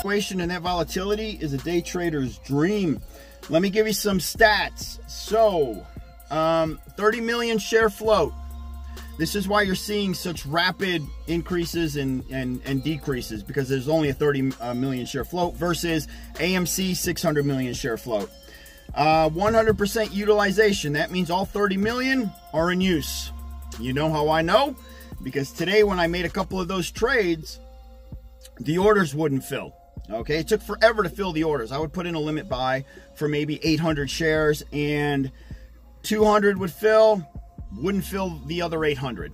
fluctuation and that volatility is a day trader's dream. Let me give you some stats. So, 30 million share float. This is why you're seeing such rapid increases and decreases, because there's only a 30 million share float versus AMC 600 million share float. 100% utilization. That means all 30 million are in use. You know how I know? Because today when I made a couple of those trades, the orders wouldn't fill. Okay, it took forever to fill the orders. I would put in a limit buy for maybe 800 shares and 200 would fill, wouldn't fill the other 800.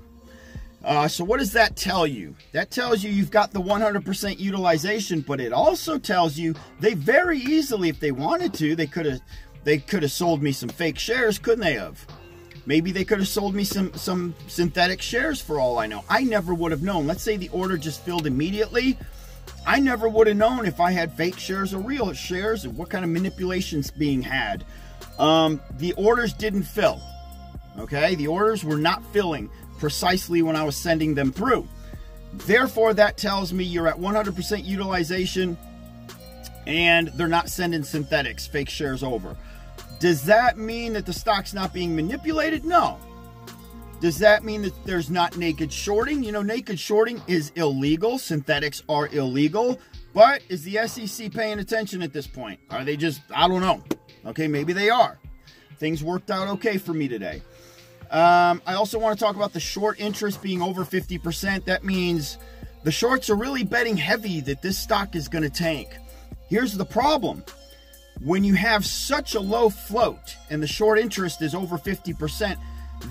So what does that tell you? That tells you you've got the 100% utilization, but it also tells you they very easily, if they wanted to, they could have sold me some fake shares, couldn't they have? Maybe they could have sold me some synthetic shares for all I know. I never would have known. Let's say the order just filled immediately. I never would have known if I had fake shares or real shares and what kind of manipulations being had. The orders didn't fill. Okay, the orders were not filling precisely when I was sending them through. Therefore, that tells me you're at 100% utilization and they're not sending synthetics, fake shares over. Does that mean that the stock's not being manipulated? No. Does that mean that there's not naked shorting? You know, naked shorting is illegal. Synthetics are illegal. But is the SEC paying attention at this point? Are they just, I don't know. Okay, maybe they are. Things worked out okay for me today. I also want to talk about the short interest being over 50%. That means the shorts are really betting heavy that this stock is going to tank. Here's the problem. When you have such a low float and the short interest is over 50%,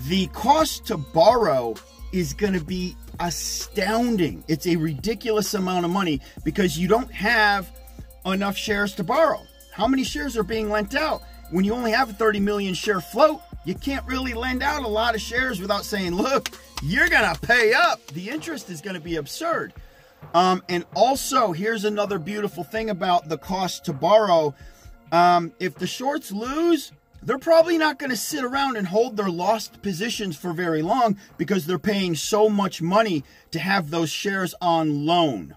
the cost to borrow is going to be astounding. It's a ridiculous amount of money because you don't have enough shares to borrow. How many shares are being lent out? When you only have a 30 million share float, you can't really lend out a lot of shares without saying, look, you're going to pay up. The interest is going to be absurd. And also, here's another beautiful thing about the cost to borrow. If the shorts lose, they're probably not going to sit around and hold their lost positions for very long because they're paying so much money to have those shares on loan.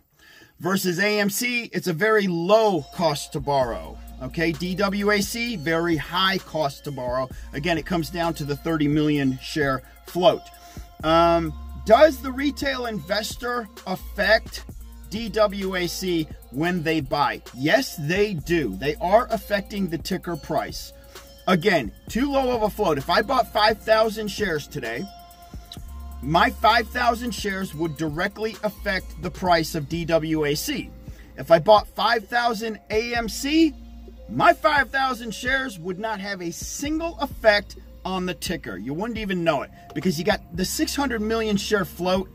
Versus AMC, it's a very low cost to borrow. Okay, DWAC, very high cost to borrow. Again, it comes down to the 30 million share float. Does the retail investor affect DWAC when they buy? Yes, they do. They are affecting the ticker price. Again, too low of a float. If I bought 5,000 shares today, my 5,000 shares would directly affect the price of DWAC. If I bought 5,000 AMC, my 5,000 shares would not have a single effect on the ticker. You wouldn't even know it because you got the 600 million share float.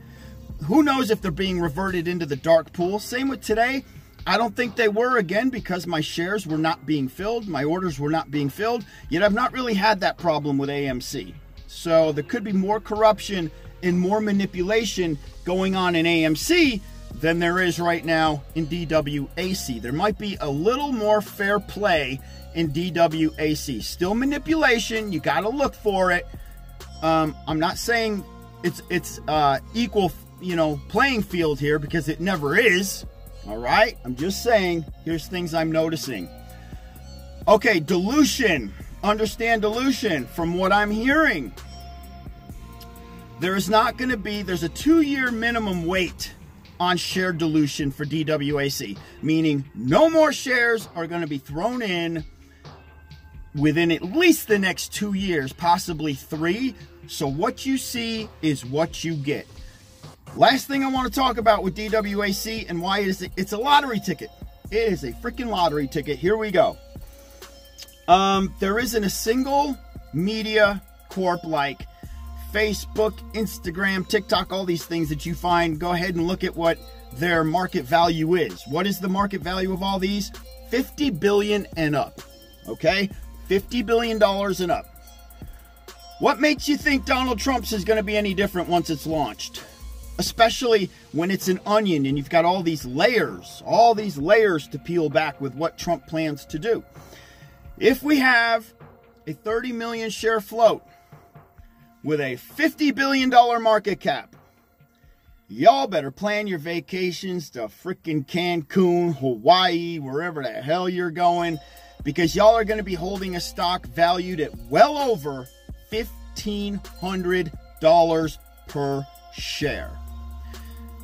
Who knows if they're being reverted into the dark pool? Same with today. I don't think they were, again, because my shares were not being filled. My orders were not being filled. Yet I've not really had that problem with AMC. So there could be more corruption and more manipulation going on in AMC than there is right now in DWAC. There might be a little more fair play in DWAC. Still manipulation. You got to look for it. I'm not saying it's equal, playing field here because it never is. All right, I'm just saying, here's things I'm noticing. Okay, dilution. Understand dilution. From what I'm hearing, there's a 2-year minimum wait on share dilution for DWAC, meaning no more shares are going to be thrown in within at least the next 2 years, possibly 3. So what you see is what you get. Last thing I want to talk about with DWAC and why it's a lottery ticket. It is a freaking lottery ticket. Here we go. There isn't a single media corp like Facebook, Instagram, TikTok, all these things that you find. Go ahead and look at what their market value is. What is the market value of all these? $50 billion and up. Okay? $50 billion and up. What makes you think Donald Trump's is going to be any different once it's launched? Especially when it's an onion and you've got all these layers to peel back with what Trump plans to do. If we have a 30 million share float with a $50 billion market cap, y'all better plan your vacations to freaking Cancun, Hawaii, wherever the hell you're going, because y'all are going to be holding a stock valued at well over $1,500 per share.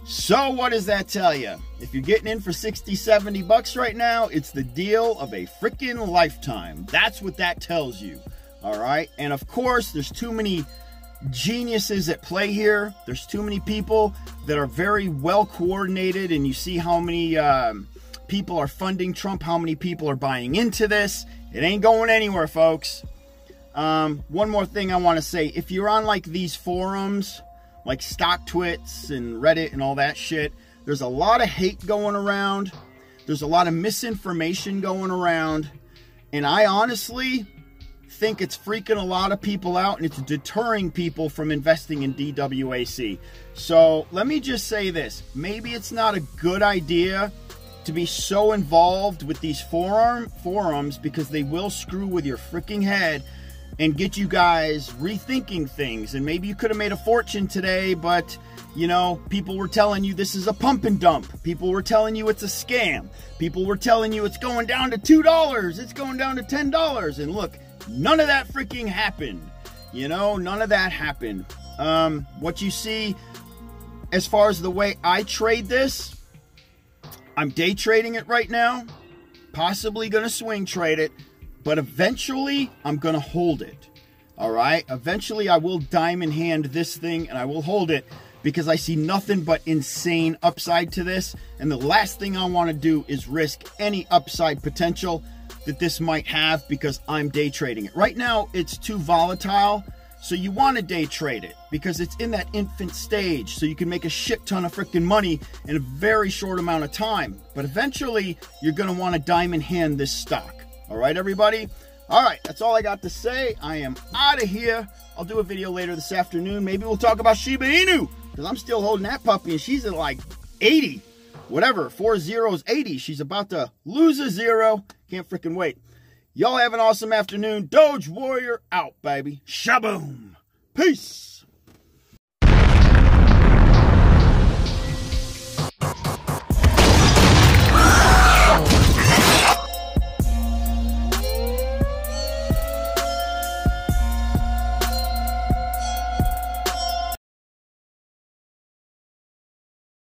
So what does that tell you? If you're getting in for 60, 70 bucks right now, it's the deal of a freaking lifetime. That's what that tells you. All right. And of course, there's too many geniuses at play here. There's too many people that are very well coordinated, and you see how many people are funding Trump, how many people are buying into this. It ain't going anywhere, folks. One more thing I want to say. If you're on like these forums, like StockTwits and Reddit and all that shit, there's a lot of hate going around. There's a lot of misinformation going around. And I honestly think it's freaking a lot of people out, and it's deterring people from investing in DWAC. So let me just say this. Maybe it's not a good idea to be so involved with these forums, because they will screw with your freaking head and get you guys rethinking things. And maybe you could have made a fortune today, but, you know, people were telling you this is a pump and dump. People were telling you it's a scam. People were telling you it's going down to $2. It's going down to $10. And look, none of that freaking happened. You know, none of that happened. What you see as far as the way I trade this, I'm day trading it right now. Possibly going to swing trade it. But eventually, I'm going to hold it. All right? Eventually, I will diamond hand this thing, and I will hold it, because I see nothing but insane upside to this. And the last thing I want to do is risk any upside potential that this might have, because I'm day trading it. Right now, it's too volatile, so you want to day trade it, because it's in that infant stage, so you can make a shit ton of freaking money in a very short amount of time. But eventually, you're going to want to diamond hand this stock. All right, everybody? All right, that's all I got to say. I am out of here. I'll do a video later this afternoon. Maybe we'll talk about Shiba Inu, because I'm still holding that puppy, and she's at like 80. Whatever, 4 zeros, 80. She's about to lose a 0. Can't freaking wait. Y'all have an awesome afternoon. Doge Warrior out, baby. Shaboom. Peace.